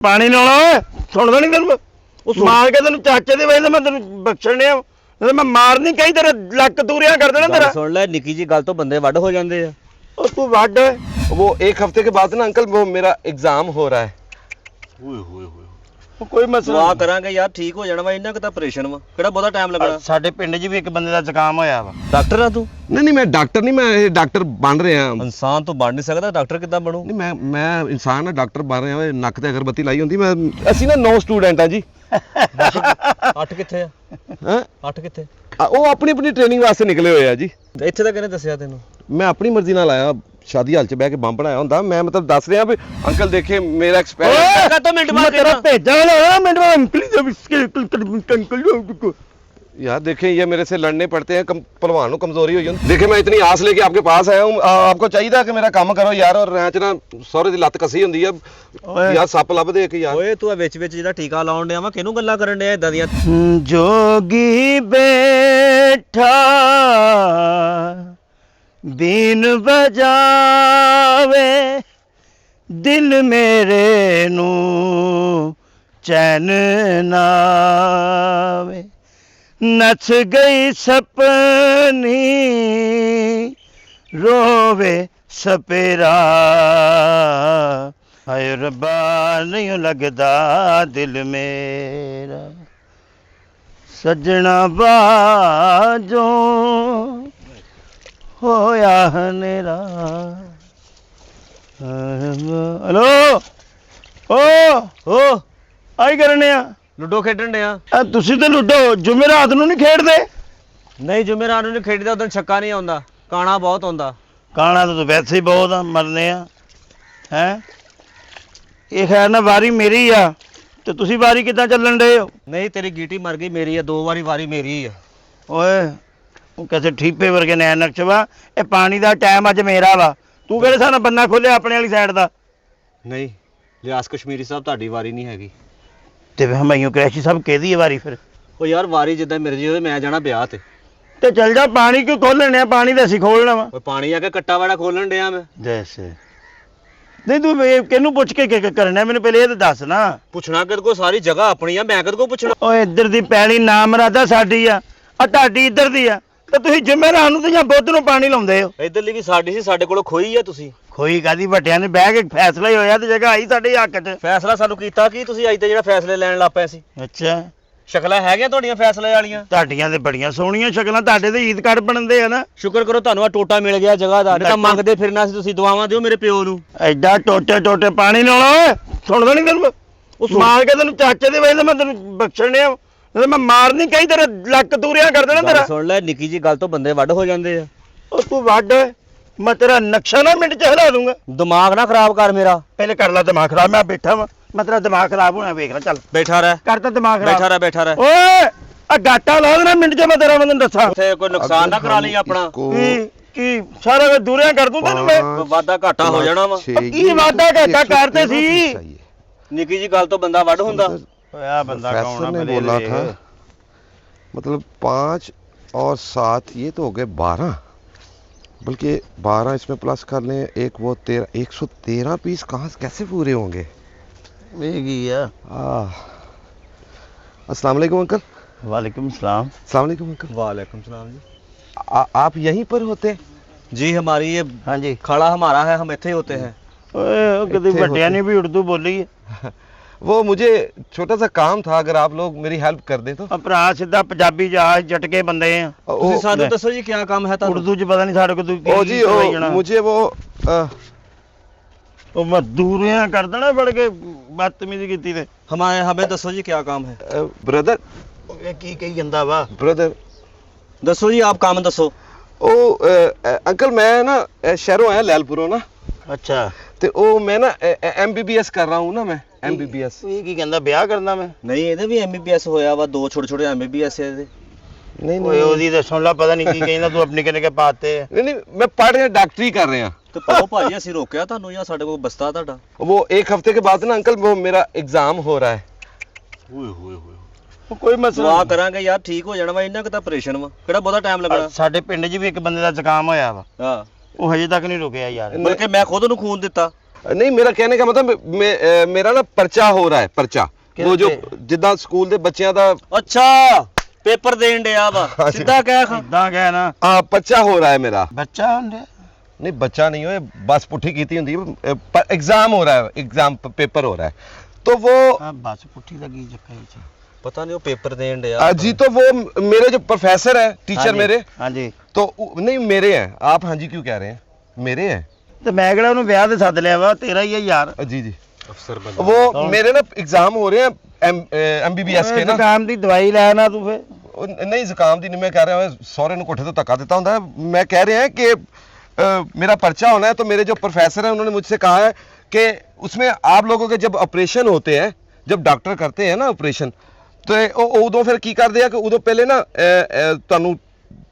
ਪਾਣੀ ਨਾਲ ਸੁਣਦਾ ਨਹੀਂ ਤੈਨੂੰ ਉਹ ਮਾਰ ਕੇ ਤੈਨੂੰ ਚਾਚੇ ਦੇ ਵਜੇ ਮੈਂ ਤੈਨੂੰ ਬਖਸ਼ਣ ਡਿਆ ਨਹੀਂ ਮੈਂ ਮਾਰਨੀ ਕਹੀਂ ਤੇਰੇ ਲੱਕ ਤੂਰਿਆ ਕਰ ਦੇਣਾ तेरा। सुन ले निकी जी गल तो बंदे वड हो जाते हैं। और तू वड वो एक हफ्ते के बाद ना अंकल वो मेरा एग्जाम हो रहा है। कोई मसला दुआ करांगे यार ठीक हो जाना वा इन्ना क तां ऑपरेशन वा किहड़ा बहुता टाइम लगना। ਸਾਡੇ ਪਿੰਡ 'ਚ ਵੀ ਇੱਕ ਬੰਦੇ ਦਾ ਜ਼ੁਕਾਮ ਹੋਇਆ ਵਾ। डॉक्टर आ तू नहीं नहीं मैं डॉक्टर नहीं, मैं डॉक्टर बन रहे हैं। इंसान तो बन नहीं सकता डॉक्टर किद्दां बनू। नहीं मैं इंसान है, डॉक्टर बन रहे हैं। नक ते अगरबत्ती लाई होंदी। मैं ਅਸੀਂ ਨਾ 9 ਸਟੂਡੈਂਟ ਆ ਜੀ। 8 ਕਿੱਥੇ ਆ? हैं 8 ਕਿੱਥੇ? ਉਹ ਆਪਣੀ ਆਪਣੀ ਟ੍ਰੇਨਿੰਗ ਵਾਸਤੇ ਨਿਕਲੇ ਹੋਏ ਆ ਜੀ। ਇੱਥੇ ਤਾਂ ਕਿਹਨੇ ਦੱਸਿਆ ਤੈਨੂੰ? ਮੈਂ ਆਪਣੀ ਮਰਜ਼ੀ ਨਾਲ ਆਇਆ। शादी हाल च बह के बम बनाया ਹੁੰਦਾ। मैं मतलब दस रहा भी अंकल देखे मेरा एक्सपेरिमेंट। तो मिनट मैं तेरा भेजा ना मिनट में प्लीज अंकल यार देखें ये मेरे से लड़ने पड़ते हैं। पहलवान को कमजोरी हुई है। देखें मैं इतनी आस लेके आपके पास आया हूँ। आपको चाहिए था कि मेरा काम करो यार। और रैंच ना सौरे दी लत कसी होंदी है यार। सप लभ दे के यार। ਓਏ ਤੂੰ ਵਿੱਚ ਵਿੱਚ ਜਿਹੜਾ ਟੀਕਾ ਲਾਉਣ ਡਿਆ ਵਾ ਕਿਹਨੂੰ ਗੱਲਾਂ ਕਰਨ ਡਿਆ ਇਦਾਂ ਦੀਆਂ? जोगी बैठा बीन बजावे दिल मेरे नू चैन नावे नच गई सपनी रोवे सपेरा हाय रब्बा नहीं लगदा दिल मेरा सजना बाजो होया हनेरा। हेलो ओ आई करने आ ਲੁੱਡੋ ਖੇਡਣ ਡਿਆ? ਤੁਸੀਂ ਤੇ ਲੁੱਡੋ ਜੁਮੇਰਾਤ ਨੂੰ ਨਹੀਂ ਖੇਡਦੇ? ਨਹੀਂ ਜੁਮੇਰਾਤ ਨੂੰ ਨਹੀਂ ਖੇਡਦਾ ਉਦੋਂ ਛੱਕਾ ਨਹੀਂ ਆਉਂਦਾ ਕਾਣਾ ਬਹੁਤ ਆਉਂਦਾ। ਕਾਣਾ ਤਾਂ ਵੈਸੇ ਹੀ ਬਹੁਤ ਆ ਮਰਨੇ ਆ ਹੈ। ਇਹ ਖੈਰ ਨਾ ਵਾਰੀ ਮੇਰੀ ਆ ਤੇ ਤੁਸੀਂ ਵਾਰੀ ਕਿੱਦਾਂ ਚੱਲਣ ਡੇ ਹੋ? ਨਹੀਂ ਤੇਰੀ ਗੀਟੀ ਮਰ ਗਈ ਮੇਰੀ ਆ 2 ਵਾਰੀ ਵਾਰੀ ਮੇਰੀ ਆ। ਓਏ ਉਹ ਕਿਸੇ ਠੀਪੇ ਵਰਗੇ ਨੇ ਨਕਸ਼ਵਾ। ਇਹ ਪਾਣੀ ਦਾ ਟਾਈਮ ਅੱਜ ਮੇਰਾ ਵਾ। ਤੂੰ ਕਿਹੜੇ ਹਿਸਾਬ ਨਾਲ ਬੰਨਾ ਖੋਲਿਆ ਆਪਣੇ ਵਾਲੀ ਸਾਈਡ ਦਾ? ਨਹੀਂ ਲਿਆਸ ਕਸ਼ਮੀਰੀ ਸਾਹਿਬ ਤੁਹਾਡੀ ਵਾਰੀ ਨਹੀਂ ਹੈਗੀ। ਤੇ ਹਮਾਇੂ ਕਰੈਸ਼ੀ ਸਭ ਕਿਹਦੀ ਹੈ ਵਾਰੀ ਫਿਰ? ਉਹ ਯਾਰ ਵਾਰੀ ਜਿੱਦਾਂ ਮੇਰੇ ਜੀ ਉਹਦੇ ਮੈਂ ਜਾਣਾ ਵਿਆਹ ਤੇ ਚੱਲ ਜਾ। ਪਾਣੀ ਕਿਉਂ ਖੋਲਣ ਡਿਆ? ਪਾਣੀ ਤਾਂ ਅਸੀਂ ਖੋਲਣਾ ਵਾ। ਓਏ ਪਾਣੀ ਆ ਕੇ ਕੱਟਾ ਵਾੜਾ ਖੋਲਣ ਡਿਆ ਮੈਂ। ਜੈਸੇ ਨਹੀਂ ਤੂੰ ਕਿਹਨੂੰ ਪੁੱਛ ਕੇ ਕੀ ਕਰਨਾ ਮੈਨੂੰ ਪਹਿਲੇ ਇਹ ਤਾਂ ਦੱਸ ਨਾ। ਪੁੱਛਣਾ ਕਿਹਦੇ ਕੋ? ਸਾਰੀ ਜਗ੍ਹਾ ਆਪਣੀ ਆ ਮੈਂ ਕਿਹਦੇ ਕੋ ਪੁੱਛਣਾ? ਓਏ ਇੱਧਰ ਦੀ ਪੈਲੀ ਨਾ ਮਰਾਦਾ ਸਾਡੀ ਆ ਤੁਹਾਡੀ ਇੱਧਰ ਦੀ ਆ ਤੇ ਤੁਸੀਂ ਜ਼ਿੰਮੇਵਾਰ ਨੂੰ ਤੇ ਜਾਂ ਬੁੱਧ ਨੂੰ ਪਾਣੀ ਲਾਉਂਦੇ ਹੋ। ਇੱਧਰਲੀ ਵੀ ਸਾਡੀ ਸੀ ਸਾਡੇ ਕੋਲ ਖੋਈ ਆ ਤੁਸੀਂ। ਖੋਈ ਕਾਦੀ ਵੱਟਿਆਂ ਨੇ ਬਹਿ ਕੇ ਫੈਸਲਾ ਹੀ ਹੋਇਆ ਤੇ ਜਗ੍ਹਾ ਆਈ ਸਾਡੇ ਹੱਕ 'ਚ। ਫੈਸਲਾ ਸਾਨੂੰ ਕੀਤਾ ਕੀ ਤੁਸੀਂ ਅੱਜ ਤੇ ਜਿਹੜਾ ਫੈਸਲੇ ਲੈਣ ਲੱਗ ਪਏ ਸੀ? ਅੱਛਾ ਸ਼ਕਲਾਂ ਹੈਗੀਆਂ ਤੁਹਾਡੀਆਂ ਫੈਸਲੇ ਵਾਲੀਆਂ? ਤੁਹਾਡੀਆਂ ਤੇ ਬੜੀਆਂ ਸੋਹਣੀਆਂ ਸ਼ਕਲਾਂ। ਤੁਹਾਡੇ ਤੇ ਈਦ ਕਾਰਡ ਬਣਦੇ ਆ ਨਾ। ਸ਼ੁਕਰ ਕਰੋ ਤੁਹਾਨੂੰ ਆ ਟੋਟਾ ਮਿਲ ਗਿਆ ਜਗ੍ਹਾ ਦਾ। ਨਹੀਂ ਤਾਂ ਮੰਗਦੇ ਫਿਰਨਾ ਸੀ ਤੁਸੀਂ। ਦੁਆਵਾਂ ਦਿਓ ਮੇਰੇ ਪਿਓ ਨੂੰ। ਐਡਾ ਟੋਟੇ ਪਾਣੀ ਨਾਲ ਓਏ ਸੁਣਦਾ ਨਹੀਂ ਤੈਨੂੰ ਉਹ ਮਾਰ ਕੇ ਤੈਨੂੰ ਚਾਚੇ ਦੇ ਵਜੇ ਮੈਂ ਤੈਨੂੰ ਬਖਸ਼ਣ ਡਿਆ ਨਹੀਂ ਮੈਂ ਮਾਰਨੀ ਕਹੀਂ ਤੇਰੇ ਲੱਕ ਤੂਰਿਆ ਕਰ ਦੇਣਾ तेरा। ਸੁਣ ਲੈ ਨਿੱਕੀ ਜੀ ਗੱਲ ਤੋਂ ਬੰਦੇ ਵੱਡ ਹੋ ਜਾਂਦੇ ਆ। ਉਹ ਤੂੰ ਵੱਡ ਮੈਂ ਤੇਰਾ ਨਕਸ਼ਾ ਨਾ ਮਿੰਟ ਚ ਹਿਲਾ ਦੂੰਗਾ। ਦਿਮਾਗ ਨਾ ਖਰਾਬ ਕਰ ਮੇਰਾ। ਪਹਿਲੇ ਕਰ ਲੈ ਦਿਮਾਗ ਖਰਾਬ। ਮੈਂ ਬੈਠਾ ਵਾਂ ਮੈਂ ਤੇਰਾ ਦਿਮਾਗ ਖਰਾਬ ਹੋਣਾ ਵੇਖ ਲੈ। ਚੱਲ ਬੈਠਾ ਰਹਿ। ਕਰਤਾ ਦਿਮਾਗ ਖਰਾਬ। ਬੈਠਾ ਰਹਿ। ਓਏ ਆ ਗਾਟਾ ਲਾ ਦੇਣਾ ਮਿੰਟ ਚ ਮੈਂ ਤੇਰਾ ਬੰਦਨ ਦੱਸਾਂ। ਉੱਥੇ ਕੋਈ ਨੁਕਸਾਨ ਨਾ ਕਰਾ ਲਈ ਆਪਣਾ। ਕੀ ਸਾਰਾ ਕੁਝ ਦੂਰਿਆਂ ਕਰ ਦੂੰ ਤੈਨੂੰ ਮੈਂ। ਵਾਦਾ ਘਾਟਾ ਹੋ ਜਾਣਾ ਵਾ। ਕੀ ਵਾਦਾ ਘਾਟਾ ਕਰਤੇ ਸੀ? ਨਿੱਕੀ ਜੀ ਗੱਲ ਤੋਂ ਬੰਦਾ ਵੱਡ ਹੁੰਦਾ। ਓਏ ਆ ਬੰਦਾ ਕੌਣ ਆ? ने बोला था मतलब 5 और 7 ये तो हो गए 12, बल्कि 12 इसमें प्लस कर लें एक वो 13 113 पीस कहाँ कैसे पूरे होंगे? अस्सलाम वालेकुम अंकल। वालेकुम सलाम। अस्सलाम वालेकुम अंकल। वालेकुम सलाम जी। आप यहीं पर होते? जी हमारी ये हाँ जी खड़ा हमारा है। हम इतने होते हैं। ओए कभी बटिया ने भी उर्दू बोली है। वो मुझे छोटा सा काम था अगर आप लोग मेरी हेल्प कर दें तो। ਭਰਾ ਸਿੱਧਾ ਪੰਜਾਬੀ ਜਹਾਜ਼ ਝਟਕੇ ਬੰਦੇ ਆ। ਤੁਸੀਂ ਸਾਨੂੰ ਦੱਸੋ ਜੀ ਕੀ ਕੰਮ ਹੈ ਤੁਹਾਨੂੰ? ਉਰਦੂ ਚ ਪਤਾ ਨਹੀਂ ਸਾਡੇ ਕੋਲ ओ जी ओ मुझे वो ਉਹ ਮਜ਼ਦੂਰੀਆਂ ਕਰ ਦੇਣਾ ਬੜ ਕੇ ਬਦਤਮੀਜ਼ੀ ਕੀਤੀ ਤੇ। हमें दसो जी क्या काम है? ब्रदर ਇਹ ਕੀ ਕਹੀ ਜਾਂਦਾ ਵਾ? ब्रदर दसो जी आप काम दसो। ओ अंकल मैं ना शहरों आया लैलपुरों ना। ਅੱਛਾ ਤੇ ਉਹ ਮੈਂ ਨਾ MBBS ਕਰ ਰਹਾ ਹੂੰ ਨਾ। ਮੈਂ MBBS। ਇਹ ਕੀ ਕਹਿੰਦਾ ਵਿਆਹ ਕਰਨਾ ਮੈਂ? ਨਹੀਂ ਇਹਦੇ ਵੀ MBBS ਹੋਇਆ ਵਾ। 2 ਛੋਟੇ MBBS ਹੈ ਇਹਦੇ। ਨਹੀਂ ਓਏ ਉਹਦੀ ਤਾਂ ਸੁਣ ਲਾ ਪਤਾ ਨਹੀਂ ਕੀ ਕਹਿੰਦਾ ਤੂੰ ਆਪਣੀ ਕਿਨੇ ਕੇ ਪਾਤੇ। ਨਹੀਂ मैं पढ़ रहा डॉक्टरी कर रहे हैं। ਤੇ ਪਾਓ ਭਾਜੀ ਅਸੀਂ ਰੋਕਿਆ ਤੁਹਾਨੂੰ ਜਾਂ ਸਾਡੇ ਕੋਲ ਬਸਤਾ ਤੁਹਾਡਾ? वो एक हफ्ते के बाद ना अंकल वो मेरा एग्जाम हो रहा है। ਕੋਈ ਮਸਲਾ ਦੁਆ ਕਰਾਂਗੇ ਯਾਰ ਠੀਕ ਹੋ ਜਾਣਾ ਵਾ ਇੰਨਾ ਕਿ ਤਾਂ ਆਪਰੇਸ਼ਨ ਵਾ ਕਿਹੜਾ ਬਹੁਤਾ ਟਾਈਮ ਲੱਗਣਾ। ਸਾਡੇ ਪਿੰਡ 'ਚ ਵੀ ਇੱਕ ਬੰਦੇ ਦਾ ਜ਼ੁਕਾਮ ਹੋਇਆ ਵਾ। ਹਾਂ ਉਹ ਹਜੇ ਤੱਕ ਨਹੀਂ ਰੁਕਿਆ ਯਾਰ। ਬਲਕਿ ਮੈਂ ਖੁਦ ਨੂੰ ਖੂਨ ਦਿੱਤਾ। नहीं मेरा कहने का मतलब मेरा ना पर्चा हो रहा है, पर्चा वो जो जिदा स्कूल ਦੇ ਬੱਚਿਆਂ ਦਾ ਅੱਛਾ ਪੇਪਰ ਦੇਣ ਡਿਆ ਵਾ ਹਾਂਜੀ। ਸਿੱਧਾ ਕਹਿ ਖਾਂ ਇਦਾਂ ਕਹਿ ਨਾ पर्चा हो रहा है मेरा। ਬੱਚਾ ਹੁੰਦੇ नहीं बच्चा नहीं हो, बस पुट्ठी की होंगी, एग्जाम हो रहा है, एग्जाम पेपर हो रहा है तो वो ਆ ਬਸ ਪੁੱਠੀ ਦਾ ਕੀ ਚੱਕਰ ਹੈ ਪਤਾ ਨਹੀਂ ਉਹ ਪੇਪਰ ਦੇਣ ਡਿਆ जी तो वो मेरे जो प्रोफेसर है, टीचर मेरे, ਹਾਂਜੀ तो नहीं मेरे हैं। आप हाँ जी क्यों कह रहे हैं? मेरे हैं ਤੇ ਮੈਂ ਕਿਹੜਾ ਉਹਨੂੰ ਵਿਆਹ ਤੇ ਸੱਦ ਲਿਆ ਵਾ ਤੇਰਾ ਹੀ ਹੈ ਯਾਰ जी जी। ਅਫਸਰ ਬੰਦਾ वो मेरे ना एग्जाम हो रहे हैं MBBS के ना। ਜ਼ੁਕਾਮ ਦੀ ਦਵਾਈ ਲੈਣਾ ਤੂੰ ਫੇ नहीं जुकाम दी नहीं, मैं कह रहा हूँ सौरे ने कोठे तो धक्का देता होता है। मैं कह रहे हैं कि मेरा पर्चा होना है, तो मेरे जो प्रोफेसर हैं उन्होंने मुझसे कहा है कि उसमें आप लोगों के जब ऑपरेशन होते हैं, जब डॉक्टर करते हैं ना ऑपरेशन, तो उदों फिर की कर दिया कि उदों पहले ना ਤੁਹਾਨੂੰ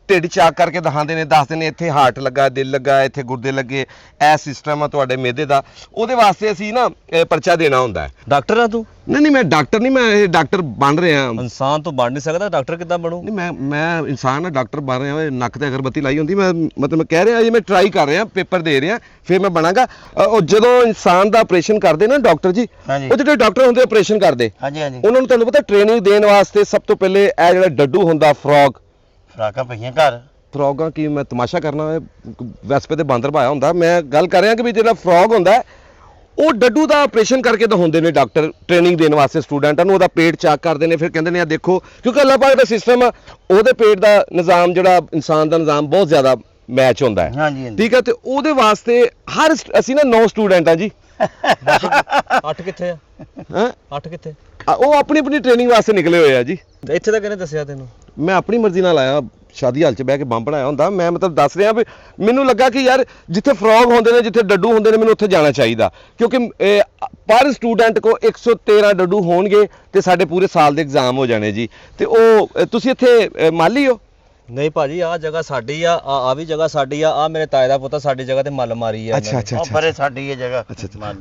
ਢਿੱਡ ਚਾਕ ਕਰਕੇ ਦਿਖਾਉਂਦੇ ਨੇ, ਦੱਸਦੇ ਨੇ ਇੱਥੇ ਹਾਰਟ ਲੱਗਾ, ਦਿਲ ਲੱਗਾ, ਇੱਥੇ ਗੁਰਦੇ ਲੱਗੇ, ਇਹ ਸਿਸਟਮ ਆ ਤੁਹਾਡੇ ਮਿਹਦੇ ਦਾ। ਉਹਦੇ ਵਾਸਤੇ ਅਸੀਂ ਨਾ ਪਰਚਾ ਦੇਣਾ ਹੁੰਦਾ ਹੈ। ਡਾਕਟਰ ਆ ਤੂੰ ਨਹੀਂ ਮੈਂ ਡਾਕਟਰ ਨਹੀਂ, ਮੈਂ ਡਾਕਟਰ ਬਣ ਰਿਹਾ। ਇਨਸਾਨ ਤੋਂ ਬਣ ਨਹੀਂ ਸਕਦਾ, ਡਾਕਟਰ ਕਿੱਦਾਂ ਬਣੂ? ਨਹੀਂ ਮੈਂ ਇਨਸਾਨ ਆ, ਡਾਕਟਰ ਬਣ ਰਿਹਾ। ਓਏ ਨੱਕ ਤੇ ਅਗਰਬੱਤੀ ਲਾਈ ਹੁੰਦੀ, ਮੈਂ ਮਤਲਬ ਮੈਂ ਕਹਿ ਰਿਹਾ ਜੀ, ਮੈਂ ਟਰਾਈ ਕਰ ਰਿਹਾ, ਪੇਪਰ ਦੇ ਰਿਹਾ, ਫਿਰ ਮੈਂ ਬਣਾਂਗਾ। ਉਹ ਜਦੋਂ ਇਨਸਾਨ ਦਾ ਆਪਰੇਸ਼ਨ ਕਰਦੇ ਨਾ ਡਾਕਟਰ ਜੀ, ਹਾਂਜੀ। ਉਹ ਜਿਹੜੇ ਡਾਕਟਰ ਹੁੰਦੇ ਆਪਰੇਸ਼ਨ ਕਰਦੇ, ਹਾਂਜੀ ਹਾਂਜੀ ਉਹਨਾਂ ਨੂੰ ਤੁਹਾਨੂੰ ਪਤਾ ਟ੍ਰੇਨਿੰਗ ਦੇਣ ਵਾਸਤੇ ਸਭ ਤੋਂ ਪਹਿਲੇ ਇਹ ਜਿਹੜਾ ਡੱਡੂ ਹੁੰਦਾ, ਫਰੌਗ, ਫਰਾਕਾਂ ਪਈਆਂ ਘਰ ਫਰੌਗਾਂ ਕੀ ਮੈਂ ਤਮਾਸ਼ਾ ਕਰਨਾ ਵੈਸਪੇ ਤੇ ਬਾਂਦਰ ਪਾਇਆ ਹੁੰਦਾ। ਮੈਂ ਗੱਲ ਕਰ ਰਿਹਾ ਕਿ ਵੀ ਜਿਹੜਾ ਫਰੌਗ ਹੁੰਦਾ ਹੈ, ਉਹ ਡੱਡੂ ਦਾ ਆਪਰੇਸ਼ਨ ਕਰਕੇ ਦਿਖਾਉਂਦੇ ਨੇ ਡਾਕਟਰ ਟ੍ਰੇਨਿੰਗ ਦੇਣ ਵਾਸਤੇ ਸਟੂਡੈਂਟਾਂ ਨੂੰ। ਉਹਦਾ ਪੇਟ ਚੈੱਕ ਕਰਦੇ ਨੇ, ਫਿਰ ਕਹਿੰਦੇ ਨੇ ਆ ਦੇਖੋ, ਕਿਉਂਕਿ ਅੱਲਾਹ ਪਾਕ ਦਾ ਸਿਸਟਮ ਆ, ਉਹਦੇ ਪੇਟ ਦਾ ਨਿਜ਼ਾਮ ਜਿਹੜਾ ਇਨਸਾਨ ਦਾ ਨਿਜ਼ਾਮ ਬਹੁਤ ਜ਼ਿਆਦਾ ਮੈਚ ਹੁੰਦਾ ਹੈ। ਹਾਂਜੀ ਹਾਂਜੀ ਠੀਕ ਹੈ, ਤੇ ਉਹਦੇ ਵਾਸਤੇ ਅਸੀਂ ਨਾ 9 ਸਟੂਡੈਂਟ ਆ ਜੀ। 8 ਕਿੱਥੇ ਆ? ਹੈਂ? 8 ਕਿੱਥੇ? ਉਹ ਆਪਣੀ ਆਪਣੀ ਟ੍ਰੇਨਿੰਗ ਵਾਸਤੇ ਨਿਕਲੇ ਹੋਏ ਆ ਜੀ। ਤੇ ਇੱਥੇ ਤਾਂ ਕਿਹਨੇ ਦੱਸਿਆ ਤੈਨੂੰ? ਮੈਂ ਆਪਣੀ ਮਰਜ਼ੀ ਨਾਲ ਆਇਆ, ਸ਼ਾਦੀ ਹਾਲ 'ਚ ਬਹਿ ਕੇ ਬੰਬ ਬਣਾਇਆ ਹੁੰਦਾ। ਮੈਂ ਮਤਲਬ ਦੱਸ ਰਿਹਾ ਵੀ ਮੈਨੂੰ ਲੱਗਾ ਕਿ ਯਾਰ ਜਿੱਥੇ ਫਰੌਗ ਹੁੰਦੇ ਨੇ, ਜਿੱਥੇ ਡੱਡੂ ਹੁੰਦੇ ਨੇ, ਮੈਨੂੰ ਉੱਥੇ ਜਾਣਾ ਚਾਹੀਦਾ, ਕਿਉਂਕਿ ਪਰ ਸਟੂਡੈਂਟ ਕੋ 113 ਡੱਡੂ ਹੋਣਗੇ ਤੇ ਸਾਡੇ ਪੂਰੇ ਸਾਲ ਦੇ ਐਗਜ਼ਾਮ ਹੋ ਜਾਣੇ ਜੀ। ਤੇ ਉਹ ਤੁਸੀਂ ਇੱਥੇ ਮਾਲੀ ਹੋ? ਨਹੀਂ ਭਾਜੀ, ਆਹ ਜਗ੍ਹਾ ਸਾਡੀ ਆ, ਆ ਵੀ ਜਗ੍ਹਾ ਸਾਡੀ ਆ, ਆ ਮੇਰੇ ਤਾਏ ਦਾ ਪੁੱਤ ਸਾਡੀ ਜਗ੍ਹਾ ਤੇ ਮੱਲ ਮਾਰੀ ਆ ਅੱਛਾ ਉਹ ਪਰੇ ਸਾਡੀ ਇਹ ਜਗ੍ਹਾ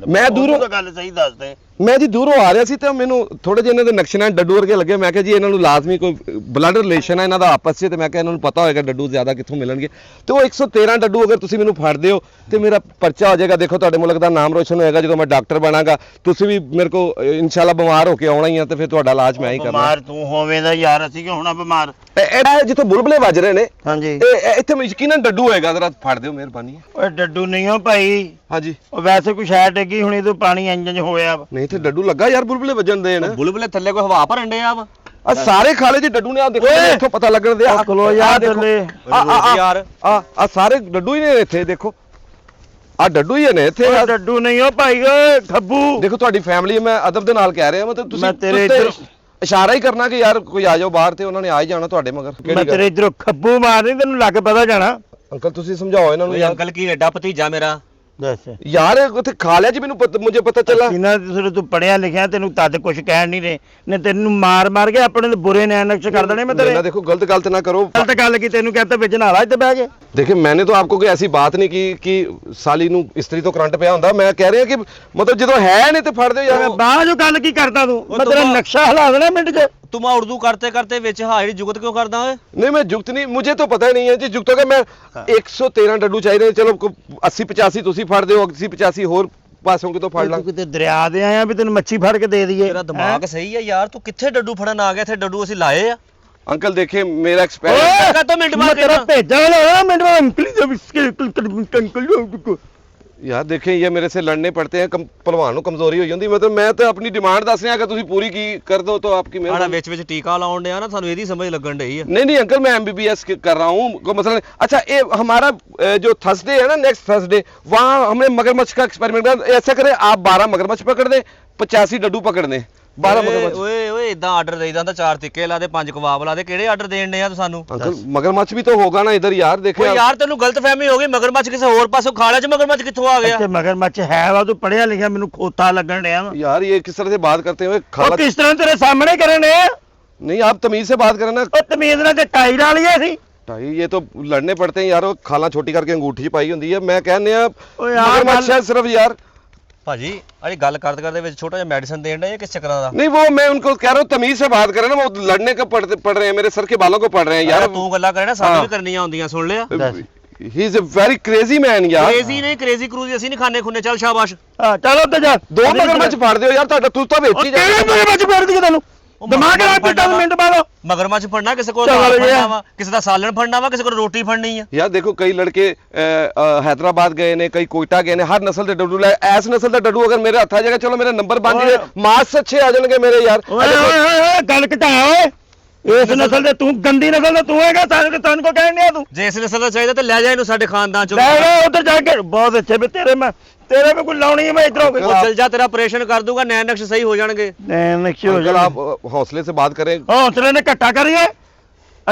ਮੈਂ ਦੂਰੋਂ ਤਾਂ ਗੱਲ ਸਹੀ ਦੱਸਦੇ ਮੈਂ ਜੀ ਦੂਰੋਂ ਆ ਰਿਹਾ ਸੀ ਤੇ ਮੈਨੂੰ ਥੋੜੇ ਜਿਹੇ ਇਹਨਾਂ ਦੇ ਨਕਸ਼ੇ ਨਾਲ ਡੱਡੂ ਵਰਗੇ ਲੱਗੇ। ਮੈਂ ਕਿਹਾ ਜੀ ਇਹਨਾਂ ਨੂੰ ਲਾਜ਼ਮੀ ਕੋਈ ਬਲੱਡ ਰਿਲੇਸ਼ਨ ਹੈ ਇਹਨਾਂ ਦਾ ਆਪਸ 'ਚ, ਤੇ ਮੈਂ ਕਿਹਾ ਇਹਨਾਂ ਨੂੰ ਪਤਾ ਹੋਏਗਾ ਡੱਡੂ ਜ਼ਿਆਦਾ ਕਿੱਥੋਂ ਮਿਲਣਗੇ। ਤੇ ਉਹ 113 ਡੱਡੂ ਅਗਰ ਤੁਸੀਂ ਮੈਨੂੰ ਫੜਦੇ ਹੋ ਤੇ ਮੇਰਾ ਪਰਚਾ ਹੋ ਜਾਏਗਾ। ਦੇਖੋ ਤੁਹਾਡੇ ਮੁਲਕ ਦਾ ਨਾਮ ਰੋਸ਼ਨ ਹੋਏਗਾ। ਜਦੋਂ ਮੈਂ ਡਾਕਟਰ ਬਣਾਂਗਾ, ਤੁਸੀਂ ਵੀ ਮੇਰੇ ਕੋ ਇਨਸ਼ਾਅੱਲਾ ਬਿਮਾਰ ਹੋ ਕੇ ਆਉਣਾ ਹੀ ਆ, ਤੇ ਫਿਰ ਤੁਹਾਡਾ ਇਲਾਜ ਮੈਂ ਹੀ ਕਰਨਾ। ਬਿਮਾਰ ਤੂੰ ਹੋਵੇਂਦਾ ਯਾਰ, ਅਸੀਂ ਕਿਉਂ ਹੋਣਾ ਬਿਮਾਰ? ਇਹ ਜਿੱਥੇ ਬੁਲਬੁਲੇ ਵੱਜ ਰਹੇ ਨੇ, ਹਾਂਜੀ ਇੱਥੇ ਯਕੀਨਨ ਡੱਡੂ ਹੋਏਗਾ। ਜ਼ਰਾ ਫੜ ਦਿਓ ਮਿਹਰਬਾਨੀ। ਓਏ ਡੱਡੂ ਨਹੀਂ ਹੋ ਭਾਈ, ਹਾਂਜੀ ਉਹ ਵੈਸੇ ਕੁਛ ਹੈ ਡਿੱਗੀ ਹੁਣੀ ਤੂੰ ਪਾਣੀ ਇੰਜਨ 'ਚ ਹੋਇਆ ਵਾ। ਨਹੀਂ ਇੱਥੇ ਡੱਡੂ ਲੱਗਾ ਯਾਰ, ਬੁਲਬੁਲੇ ਵੱਜਣ ਦੇ ਨੇ। ਬੁਲਬੁਲੇ ਥੱਲੇ ਕੋਈ ਹਵਾ ਭਰਨ ਡਿਆ ਵਾ। ਆ ਸਾਰੇ ਖਾਲੇ ਜੀ ਡੱਡੂ ਨੇ, ਆ ਦੇਖੋ ਇੱਥੋਂ ਪਤਾ ਲੱਗਣ ਦੇ। ਉਹ ਖਲੋ ਯਾਰ ਥੱਲੇ। ਯਾਰ ਆ ਸਾਰੇ ਡੱਡੂ ਹੀ ਨੇ ਇੱਥੇ, ਦੇਖੋ ਆ ਡੱਡੂ ਹੀ ਨੇ ਇੱਥੇ। ਓਏ ਡੱਡੂ ਨਹੀਂ ਹੋ ਭਾਈ, ਓਏ ਖੱਬੂ। ਦੇਖੋ ਤੁਹਾਡੀ ਫੈਮਿਲੀ, ਮੈਂ ਅਦਬ ਦੇ ਨਾਲ ਕਹਿ ਰਿਹਾ, ਮਤਲਬ ਤੁਸੀਂ ਮੈਂ ਤੇਰੇ ਤੁਸੀਂ ਇੱਧਰ- ਇਸ਼ਾਰਾ ਹੀ ਕਰਨਾ ਕਿ ਯਾਰ ਕੋਈ ਆ ਜਾਓ ਬਾਹਰ, ਤੇ ਉਹਨਾਂ ਨੇ ਆ ਹੀ ਜਾਣਾ ਤੁਹਾਡੇ ਮਗਰ। ਮੈਂ ਕਿਹੜੀ ਗੱਲ? ਤੇਰੇ ਇਧਰੋਂ ਖੱਬੂ ਮਾਰਨੀ, ਤੈਨੂੰ ਲੱਗ ਪਤਾ ਜਾਣਾ। ਅੰਕਲ ਤੁਸੀਂ ਸਮਝਾਓ ਇਹਨਾਂ ਨੂੰ ਓਏ ਯਾਰ। ਅੰਕਲ ਕੀ ਐਡਾ ਭਤੀਜਾ ਮੇਰਾ? ਦੱਸ ਯਾਰ ਉੱਥੇ ਖਾ ਲਿਆ ਜੀ, ਮੈਨੂੰ ਮੁਝੇ ਪਤਾ ਚੱਲਾ। ਇਹਨਾਂ ਦੇ ਤੂੰ ਪੜਿਆ ਲਿਖਿਆ, ਤੈਨੂੰ ਤਦ ਕੁਛ ਕਹਿਣ ਨਹੀਂ ਰਹੇ ਨੇ, ਤੈਨੂੰ ਮਾਰ ਮਾਰ ਕੇ ਆਪਣੇ ਬੁਰੇ ਨਿਆਂ ਨਕਸ਼ ਕਰ ਦੇਣੇ ਮੈਂ ਤੇਰੇ। ना देखो गलत गलत ना करो। ਗਲਤ ਗੱਲ ਕੀ ਤੈਨੂੰ ਕਹਤਾ ਵਿੱਚ ਨਾਲਾ ਇੱਥੇ ਬਹਿ ਕੇ। देखिए मैंने तो आपको कोई ऐसी बात नहीं की कि साली ਨੂੰ ਇਸਤਰੀ ਤੋਂ ਕਰੰਟ ਪਿਆ ਹੁੰਦਾ। ਮੈਂ ਕਹਿ ਰਿਹਾ ਕਿ ਮਤਲਬ ਜਦੋਂ ਹੈ ਨਹੀਂ ਤੇ ਫੜ ਦਿਓ ਯਾਰ। ਬਾਹਰ ਜੋ ਗੱਲ ਕੀ ਕਰਦਾ ਤੂੰ? ਉਹ ਮੈਂ ਤੇਰਾ ਤੂੰ- ਨਕਸ਼ਾ ਹਿਲਾ ਦੇਣਾ ਮਿੰਟ 'ਚ। ਤੂੰ ਮੈਂ ਉਰਦੂ ਕਰਤੇ ਕਰਤੇ ਵਿੱਚ ਹਾੜੀ ਜੁਗਤ ਕਿਉਂ ਕਰਦਾ ਓਏ? नहीं मैं जुगत नहीं, मुझे तो पता ही नहीं है जी जुगतों का। मैं 113 ਡੱਡੂ ਚਾਹੀਦੇ, ਚਲੋ 80 85 ਤੁਸੀਂ ਫੜ ਦਿਓ, 80 85 ਹੋਰ ਪਾਸੋਂ ਕਿਤੋਂ ਫੜ ਲਾਂ। ਤੂੰ ਕਿਤੇ ਦਰਿਆ ਦੇ ਆਇਆ ਵੀ ਤੈਨੂੰ ਮੱਛੀ ਫੜ ਕੇ ਦੇ ਦਈਏ? ਤੇਰਾ ਦਿਮਾਗ ਸਹੀ ਆ ਯਾਰ, ਤੂੰ ਕਿੱਥੇ ਡੱਡੂ ਫੜਨ ਆ ਗਿਆ? ਇੱਥੇ ਡੱਡੂ ਅਸੀਂ ਲਾਏ ਆ। अंकल देखिए मेरा एक्सपेरिमेंट। ਓਏ ਕਾ ਮਿੰਟ ਮੈਂ ਬਾਅਦ ਤੇਰਾ ਕਹਿਣਾ। ਭੇਜਾਂ ਨਾ ਮਿੰਟ ਬਾਅਦ ਅੰਕਲ। यार देखें ये मेरे से लड़ने पड़ते हैं, पहलवान को कमजोरी हुई होती। मतलब मैं तो अपनी डिमांड दस रहा, अगर तुसी पूरी की कर दो तो आपकी ਆਣਾ मेहरबानी। ਵਿੱਚ ਵਿੱਚ ਟੀਕਾ ਲਾਉਣ ਡਿਆ ਨਾ, ਸਾਨੂੰ ਇਹਦੀ ਸਮਝ ਲੱਗਣ ਡਈ ਆ। नहीं नहीं अंकल मैं MBBS कर रहा हूँ, कोई मसला नहीं। अच्छा ये हमारा जो थर्सडे है ना, नेक्स्ट थर्सडे, वहाँ हमने मगरमच्छ का एक्सपेरिमेंट कर। ऐसा करें आप 12 मगरमच्छ पकड़ दें, 85 डड्डू पकड़ दें। 12 मगरमच्छ। ਓਏ ਓਏ ਇਦਾਂ ਆਰਡਰ ਦੇਈਦਾ ਹੁੰਦਾ, 4 ਟਿੱਕੇ ਲਾ ਦੇ, 5 ਕਬਾਬ ਲਾ ਦੇ। ਕਿਹੜੇ ਆਰਡਰ ਦੇਣ ਡਿਆ ਤੂੰ ਸਾਨੂੰ? अंकल मगरमच्छ भी तो होगा ना इधर यार। देखे ਓਏ ਯਾਰ ਤੈਨੂੰ ਗਲਤਫਹਿਮੀ ਹੋ ਗਈ, ਮਗਰਮੱਛ ਕਿਸੇ ਹੋਰ ਪਾਸੋਂ ਖਾ ਲਿਆ, ਚ ਮਗਰਮੱਛ ਕਿੱਥੋਂ ਆ ਗਿਆ? ਇੱਥੇ ਮਗਰਮੱਛ ਹੈ ਵਾ, ਤੂੰ ਪੜਿਆ ਲਿਖਿਆ, ਮੈਨੂੰ ਖੋਤਾ ਲੱਗਣ ਡਿਆ ਵਾ। यार ये किस तरह से बात करते हुए ਉਹ खाला। ਕਿਸ ਤਰ੍ਹਾਂ ਤੇਰੇ ਸਾਹਮਣੇ ਕਰਨੇ? नहीं आप तमीज से बात करें ना। ਉਹ ਤਮੀਜ਼ ਨਾਲ ਤੇ ਟਾਈ ਡਾਲੀਏ ਸੀ। भाई ये तो लड़ने पड़ते हैं यार। वो खाला छोटी करके अंगूठी पाई होती है। मैं कहने ਓਏ ਯਾਰ मगरमच्छ है सिर्फ यार। ਭਾਜੀ ਅਰੇ ਗੱਲ ਕਰਦੇ ਕਰਦੇ ਵਿੱਚ ਛੋਟਾ ਜਿਹਾ ਮੈਡੀਸਨ ਦੇਣ ਡਿਆ, ਇਹ ਕਿਸ ਚੱਕਰਾਂ ਦਾ? नहीं वो मैं उनको कह रहा हूँ तमीज से बात करें ना। वो लड़ने का पढ़ रहे हैं, मेरे सर के बालों को पढ़ रहे हैं यार। ਤੂੰ ਗੱਲਾਂ ਕਰੇ ਨਾ, ਸਾਨੂੰ ਵੀ ਕਰਨੀਆਂ ਹੁੰਦੀਆਂ, ਸੁਣ ਲਿਆ? He is a very crazy man यार। ਕ੍ਰੇਜ਼ੀ ਨਹੀਂ, ਕ੍ਰੇਜ਼ੀ ਕਰੂਜ਼ੀ ਅਸੀਂ ਨਹੀਂ ਖਾਣੇ ਖੁੰਨੇ। ਚੱਲ ਸ਼ਾਬਾਸ਼। ਹਾਂ ਚੱਲ ਉੱਤੇ ਜਾ। ਦੋ मगरमच्छ फाड़ दियो यार, ਤੁਹਾਡਾ ਤੂੰ ਤਾਂ ਵੇਚੀ ਜਾ। ਕਿਹੜੇ ਮਗਰਮੱਛ ਫੜਦੀ ਹੈ ਤੈਨੂੰ? ਦਿਮਾਗ ਖਰਾਬ ਕੀਤਾ ਤੂੰ ਮਿੰਟ ਬਾਅਦ। ਮਗਰਮੱਛ ਫੜਨਾ ਕਿਸੇ ਕੋਲ, ਚੱਲ ਦਾਲ ਗਿਆ। ਫੜਨਾ ਵਾ, ਕਿਸੇ ਦਾ ਸਾਲਣ ਫੜਨਾ ਵਾ, ਕਿਸੇ ਕੋਲ ਰੋਟੀ ਫੜਨੀ ਆ। यार देखो कई लड़के हैदराबाद गए ने, कई कोयटा गए ने, हर नस्ल के डड्डू लाए। ऐस नस्ल का डड्डू अगर मेरे हथ आ जाएगा, चलो मेरा नंबर बन जाए, मार्क्स अच्छे आ जाएंगे मेरे यार। ਓਏ ਓਏ ਓਏ ਗੱਲ ਘਟਾ ਓਏ। ਇਸ ਨਸਲ ਦੇ ਤੂੰ ਗੰਦੀ ਨਸਲ ਦਾ ਤੂੰ ਹੈਗਾ, ਸਾਨੂੰ ਤੈਨੂੰ ਕੋ ਕਹਿਣ ਡਿਆ ਤੂੰ? ਜੇ ਇਸ ਨਸਲ ਦਾ ਚਾਹੀਦਾ ਤੇ ਲੈ ਜਾ ਇਹਨੂੰ ਸਾਡੇ ਖਾਨਦਾਨ ਚੋਂ। ਲੈ ਲੈ ਉਧਰ ਜਾ ਕੇ। ਬਹੁਤ ਅੱਛੇ ਵੀ ਤੇਰੇ में कोई लाउनी है। मैं इधर हो ਉਹ ਚੱਲ ਜਾ, ਤੇਰਾ ਆਪਰੇਸ਼ਨ ਕਰ ਦੂੰਗਾ, ਨੈਣ ਨਕਸ਼ ਸਹੀ ਹੋ ਜਾਣਗੇ। नक्शे हो अंकल जाए। आप हौसले से बात करें। हौसले ने घट्टा करिए।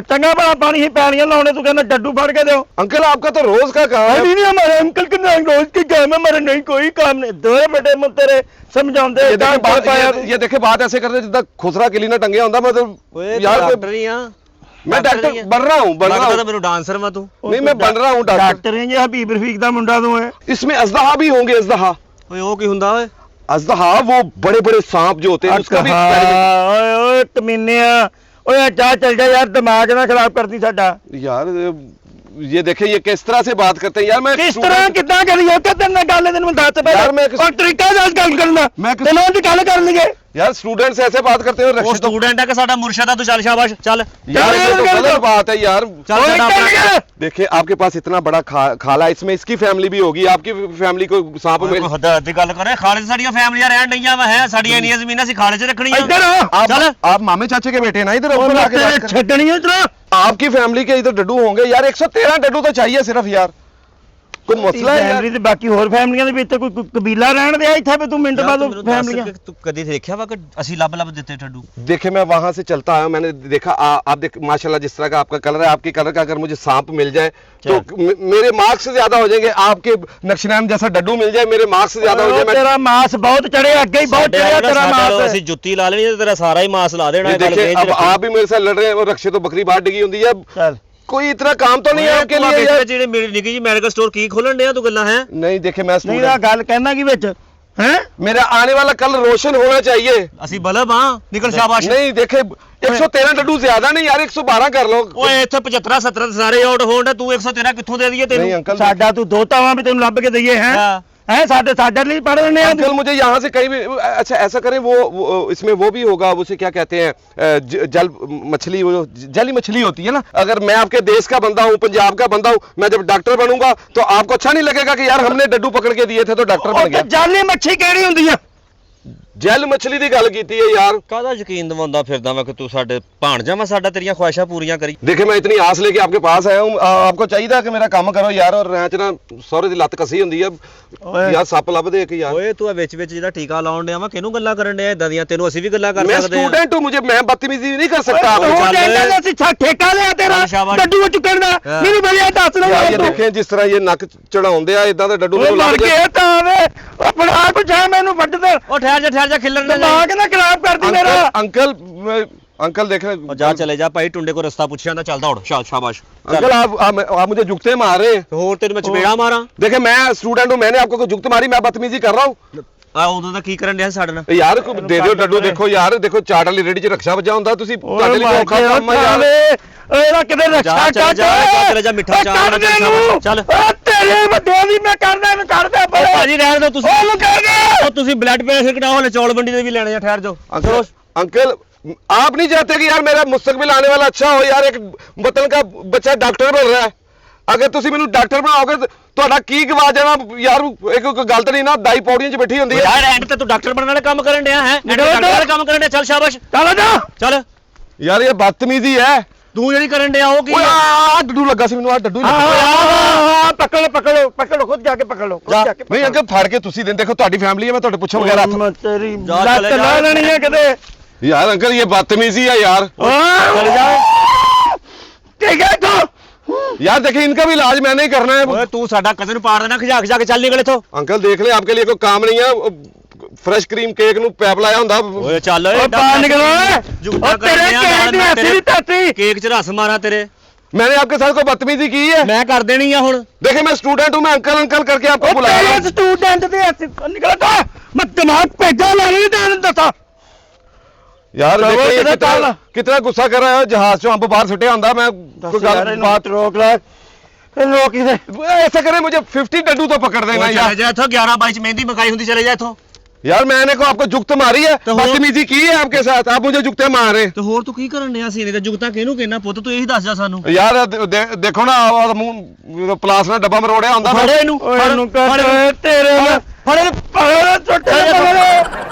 चंगा बड़ा पानी ही पैनियां लाने, तू कहना डड्डू फड़ के दो। अंकल आपका तो रोज का काम है। अभी नहीं हमारे अंकल के नाम रोज के काम है, हमारे नहीं कोई काम नहीं। दो बेटे मुझ तेरे समझाते ये देखे बात, ये देखे बात ऐसे करते जितना खुसरा किली ना टंगे होता। मतलब ਓਏ यार ਡਾਕਟਰ ਹੀ ਆ। मैं डॉक्टर बन रहा हूँ ਲੱਗਦਾ ਤਾਂ ਮੈਨੂੰ ਡਾਂਸਰ ਵਾ ਤੂੰ। नहीं मैं बन रहा हूँ डॉक्टर। डॉक्टर है ये हबीब रफीक दा मुंडा तू है। इसमें अजदहा भी होंगे। अजदहा, ਓਏ ਉਹ ਕੀ ਹੁੰਦਾ ਓਏ? अजदहा वो बड़े बड़े सांप जो होते हैं उसका भी experiment- ओए ओए कमीनिया। ओए जा चल जा यार, दिमाग ना खराब करती साडा। यार ये देखे ये किस तरह से बात करते हैं यार। मैं किस तरह कितना करिए तेरे नाल गल तेन दस पे यार मैं और तरीका दस गल करना। मैं तेन दी गल कर लगे यार स्टूडेंट से ऐसे बात करते हो ਉਹ रक्षित। ਸਟੂਡੈਂਟ ਆ ਕਿ ਸਾਡਾ ਮੁਰਸ਼ਦ ਆ? ਤੂੰ ਚੱਲ ਸ਼ਾਬਾਸ਼ ਚੱਲ। यार ये तो गलत बात है यार। ਚੱਲ ओए ਸਾਡਾ कर ਆਪਣਾ- लगे। देखिए आपके पास इतना बड़ा खाला, इसमें इसकी फैमिली भी होगी, आपकी फैमिली को सांप ਓਏ में। ਕੋਈ ਹੱਦ ਦੀ ਗੱਲ ਕਰੇ। ਖਾਲੇ 'ਚ ਸਾਡੀਆਂ ਫੈਮਲੀਆਂ ਰਹਿਣ ਡਈਆਂ ਵਾ ਹੈ, ਸਾਡੀਆਂ ਇੰਨੀਆਂ ਜ਼ਮੀਨਾਂ ਅਸੀਂ ਖਾਲੇ 'ਚ ਰੱਖਣੀਆਂ। इधर आ। ਚੱਲ। आप मामे चाचे के बेटे हैं ना, इधर ऊपर आके बात करें। छड़नी है इधर। आपकी फैमिली के इधर डड्डू होंगे यार। 113 डड्डू तो चाहिए सिर्फ यार। कोई मसला है यार? फैमिली ते बाकी होर फैमिलियां दे विच ते कोई कबीला रहन दे इत्थे भी तू मिंट ਯਾਰ बाद ਤੂੰ ਮੈਨੂੰ ਦੱਸ फैमिलियां। ਕਿ ਤੂੰ ਕਦੀ ਦੇਖਿਆ ਵਾ ਕਿ ਅਸੀਂ ਲੱਭ ਦਿੱਤੇ ਠੱਡੂ? देखे मैं वहां से चलता आया, मैंने देखा आप देख माशाल्लाह जिस तरह का आपका कलर है, आपके कलर का अगर मुझे सांप मिल जाए तो मेरे मार्क्स से ज्यादा हो जाएंगे। आपके नक्शनाम जैसा डड्डू मिल जाए, मेरे मार्क्स से ज्यादा हो जाए। मैं तेरा मांस बहुत चढ़े, अगे ही बहुत चढ़िया तेरा मांस। ਅਸੀਂ ਜੁੱਤੀ ਲਾ ਲੈਣੀ ਤੇ ਤੇਰਾ ਸਾਰਾ ਹੀ ਮਾਸ ਲਾ ਦੇਣਾ। ये देखिए अब आप भी मेरे साथ लड़ रहे हैं और रक्षे तो बकरी बाहर डिगी होती है। चल कोई इतना काम तो नहीं है आपके लिए यार। ਜਿਹੜੇ ਮੇਰੀ ਨਿੱਕੀ ਜੀ ਮੈਡੀਕਲ ਸਟੋਰ ਕੀ ਖੋਲਣ ਡਿਆ ਤੂੰ ਗੱਲਾਂ ਹੈ? नहीं देखे मैं नहीं ना स्टूडेंट, गल कहना की विच हैं। मेरा आने वाला कल रोशन होना चाहिए। ਅਸੀਂ ਬਲਬ ਹਾਂ, ਨਿਕਲ ਸ਼ਾਬਾਸ਼। नहीं देखे 113 डड्डू ज्यादा नहीं यार, 112 कर लो। ਓਏ ਇੱਥੇ 75 70 ਸਾਰੇ ਆਊਟ ਹੋਣ ਡੇ, ਤੂੰ 113 ਕਿੱਥੋਂ ਦੇ ਦਈਏ नहीं ਤੈਨੂੰ? अंकल, साडा तू दोता वां भी तेन लब के दईए हैं हाँ। हैं साडे साडे लिए पढ़ रहे हैं। अंकल मुझे यहाँ से कहीं भी अच्छा ऐसा करें वो इसमें वो भी होगा, उसे क्या कहते हैं जल मछली, वो जली मछली होती है ना। अगर मैं आपके देश का बंदा हूँ, पंजाब का बंदा हूँ, मैं जब डॉक्टर बनूंगा तो आपको अच्छा नहीं लगेगा कि यार हमने डड्डू पकड़ के दिए थे तो डॉक्टर बन गया। जाली मच्छी केड़ी हुंदी है? जल मछली की गल की है यार। ਕਾਹਦਾ ਯਕੀਨ ਦਿਵਾਉਂਦਾ ਫਿਰਦਾ ਵਾ ਕਿ ਤੂੰ ਸਾਡੇ ਭਾਣਜਾ ਵਾ, ਸਾਡਾ ਤੇਰੀਆਂ ਖੁਆਇਸ਼ਾਂ ਪੂਰੀਆਂ ਕਰੀ। देखिए मैं इतनी आस लेके आपके पास आया हूँ, आपको चाहिए था कि मेरा काम करो यार। और रैंच ना सौरे दी लत कसी होंदी है यार, सप ਲੱਭ ਦੇ ਕੇ यार। ਓਏ ਤੂੰ ਵਿੱਚ ਵਿੱਚ ਜਿਹੜਾ ਟੀਕਾ ਲਾਉਣ ਡਿਆ ਵਾ, ਕਿਹਨੂੰ ਗੱਲਾਂ ਕਰਨ ਡਿਆ ਇਦਾਂ ਦੀਆਂ? ਤੈਨੂੰ ਅਸੀਂ ਵੀ ਗੱਲਾਂ ਕਰ मैं ਸਕਦੇ ਹਾਂ। स्टूडेंट हूँ, मुझे मैं बदतमीजी नहीं कर सकता तू आपके साथ। कहंदा सी ठेका लिया तेरा चल शाबाश। डड्डू चुकण दा। हाँ। मेनू बढ़िया दस ना यार ये देखें जिस तरह ये नक चढ़ाਉਂਦੇ ਆ ਇਦਾਂ ਦੇ ਡੱਡੂ ਮੈਨੂੰ मर ਲੱਗ गए ता वे अपना कुछ है मैनू फट दे। ਉਹ ਠਹਿਰ ਜਾ ਖਿੱਲਣ ਨਾ ਜਾ। दिमाग ना खराब कर दी मेरा। अंकल देख रहे ਉਹ ਜਾ ਚਲੇ ਜਾ ਭਾਈ, ਟੁੰਡੇ ਕੋ ਰਸਤਾ ਪੁੱਛਿਆ ਤਾਂ ਚੱਲਦਾ ਹੁਣ। ਸ਼ਾਬਾਸ਼। अंकल आप मुझे जुगते मार रहे हैं। ਤੇ ਹੋਰ ਤੈਨੂੰ ਮੈਂ ਚਪੇੜਾ ਮਾਰਾਂ? देखे मैं स्टूडेंट हूँ, मैंने आपको कोई जुगत मारी, मैं बदतमीजी कर रहा हूँ ਆ ਉਦੋਂ ਦਾ ਕੀ ਕਰਨ ਡਿਆ ਸਾਡੇ ਨਾਲ? यार दे दो डड्डू। देखो यार, देखो चाट वाली रेडी च रक्षा बजा ਹੁੰਦਾ ਤੁਸੀਂ ਤੁਹਾਡੇ ਲਈ ਔਖਾ ਕੰਮ ਹੈ ਯਾਰ। ਇਹਦਾ ਕਿਤੇ ਰੱਖਾ ਚੱਲ ਚਲੇ ਜਾ ਮਿੱਠਾ ਚਾਹ ਨਾਲ ਚੱਲ। ਤੇਰੇ ਵੱਡੇ ਦੀ ਮੈਂ ਕਰਦਾ ਇਹਨੂੰ ਕਰਦਾ ਓ ਭਾਜੀ ਰਹਿਣ ਦਿਓ ਤੁਸੀਂ। ਉਹਨੂੰ ਕਹਿ ਦੇ ਉਹ ਤੁਸੀਂ ਬਲੱਡ ਪ੍ਰੈਸ਼ਰ ਘਟਾਓ, ਹਲੇ ਚੌਲ ਮੰਡੀ ਦੇ ਵੀ ਲੈਣੇ ਆ। ਠਹਿਰ ਜਾਓ। अंकल आप नहीं चाहते कि यार मेरा मुस्तकबिल आने वाला अच्छा हो यार। एक वतन का बच्चा डॉक्टर बन रहा है, अगर ਤੁਸੀਂ ਮੈਨੂੰ ਡਾਕਟਰ ਬਣਾਓਗੇ ਤੁਹਾਡਾ ਕੀ ਗਵਾ ਜਾਣਾ ਯਾਰ। ਇੱਕ ਗੱਲ ਤਾਂ ਨਹੀਂ ਨਾ, ਦਾਈ ਪੌੜੀਆਂ 'ਚ ਬੈਠੀ ਹੁੰਦੀ ਹੈ ਯਾਰ ਐਂਡ ਤੇ ਤੂੰ ਡਾਕਟਰ ਬਣਨ ਵਾਲੇ ਕੰਮ ਕਰਨ ਡਿਆ ਹੈ? ਡਾਕਟਰ ਵਾਲੇ ਕੰਮ ਕਰਨ ਡਿਆ। ਚੱਲ ਸ਼ਾਬਾਸ਼ ਚੱਲ ਜਾ। ਚੱਲ। ਯਾਰ ਇਹ ਬਦਤਮੀਜ਼ੀ ਹੈ। ਤੂੰ ਜਿਹੜੀ ਕਰਨ ਡਿਆ ਉਹ ਕੀ ਓਏ ਆ? ਆ ਡੱਡੂ ਲੱਗਾ ਸੀ ਮੈਨੂੰ, ਆ ਡੱਡੂ ਹੀ ਲੱਗਾ। ਹਾਂ ਪਕੜ ਲੋ ਖੁਦ ਜਾ ਕੇ ਪਕੜ ਲੋ ਜਾ ਨਹੀਂ ਅੰਕਲ ਫੜ ਕੇ ਤੁਸੀਂ ਦੇਖੋ ਤੁਹਾਡੀ ਫੈਮਿਲੀ ਹੈ, ਮੈਂ ਤੁਹਾਡੇ ਪੁੱਛਣ ਵਗੈਰਾ ਤੇਰੀ ਜਾ ਲੱਤ ਚਲੇ ਜਾ। ਲਾ ਲੈਣੀ ਹੈ ਕਿਤੇ। यार अंकल ये बदतमीजी है यार। चले जाओ। ठीक है तो यार देखिए इनका भी इलाज मैंने ही करना है। ਓਏ ਤੂੰ ਸਾਡਾ ਕਜ਼ਨ ਪਾੜ ਦੇਣਾ, ਖਿਜਾ ਖਿਜਾ ਕੇ ਚੱਲ ਨਿਕਲ ਇੱਥੋਂ। अंकल देख ले आपके लिए कोई काम नहीं है। फ्रेश क्रीम केक नु पैप लाया ਹੁੰਦਾ। ਓਏ ਚੱਲ ਓ ਬਾਹਰ ਨਿਕਲ ਓਏ। ਜੁਗਤਾ ਓ ਤੇਰੇ ਕੇਕ ਦੀ ਐਸੀ ਧਰਤੀ। ਕੇਕ 'ਚ ਰਸ ਮਾਰਾਂ ਤੇਰੇ। मैंने आपके साथ कोई बदतमीजी की है? ਮੈਂ ਕਰ ਦੇਣੀ ਆ ਹੁਣ। देखिए मैं स्टूडेंट हूँ, मैं अंकल अंकल करके आपको ਓ बुला रहा ਤੇਰੇ हूँ। ਸਟੂਡੈਂਟ ਦੇ ਐਸੀ ਨਿਕਲ ਤਾ ਮੈਂ ਦਿਮਾਗ ਭੇਜਾ ਲੈ ਨਹੀਂ ਦੇਣ ਦੱਸਾਂ। यार चलो, देखिए ये इधर कितना चल। कितना गुस्सा कर रहा है। जहाज चो अंब बाहर सटे आंदा मैं कोई यार गल बात रोक ले। ਇਹਨੂੰ ਰੋਕੀ ਦੇ ऐसा करे मुझे 50 डड्डू तो पकड़ देना चले यार जा इथों 11 22 मेहंदी मकाई हुंदी चले जा इथों यार मैंने को आपको जुगत मारी है तो हो- बदतमीजी की है आपके साथ आप मुझे जुगते मार रहे ਤੇ ਹੋਰ ਤੂੰ ਕੀ ਕਰਨ ਡਿਆ ਸੀਨੇ ਤੇ ਜੁਗਤਾ ਕਿਹਨੂੰ ਕਹਿਣਾ ਪੁੱਤ ਤੂੰ ਇਹੀ ਦੱਸ ਜਾ ਸਾਨੂੰ यार देखो ना और मुंह प्लास ने डब्बा मरोड़िया होंदा ਫੜੇ ਇਹਨੂੰ ਓਏ ਇਹਨੂੰ ਕੱਟ ਤੇਰੇ ਨਾਲ ਫੜੇ ਫੜੇ ਛੋਟੇ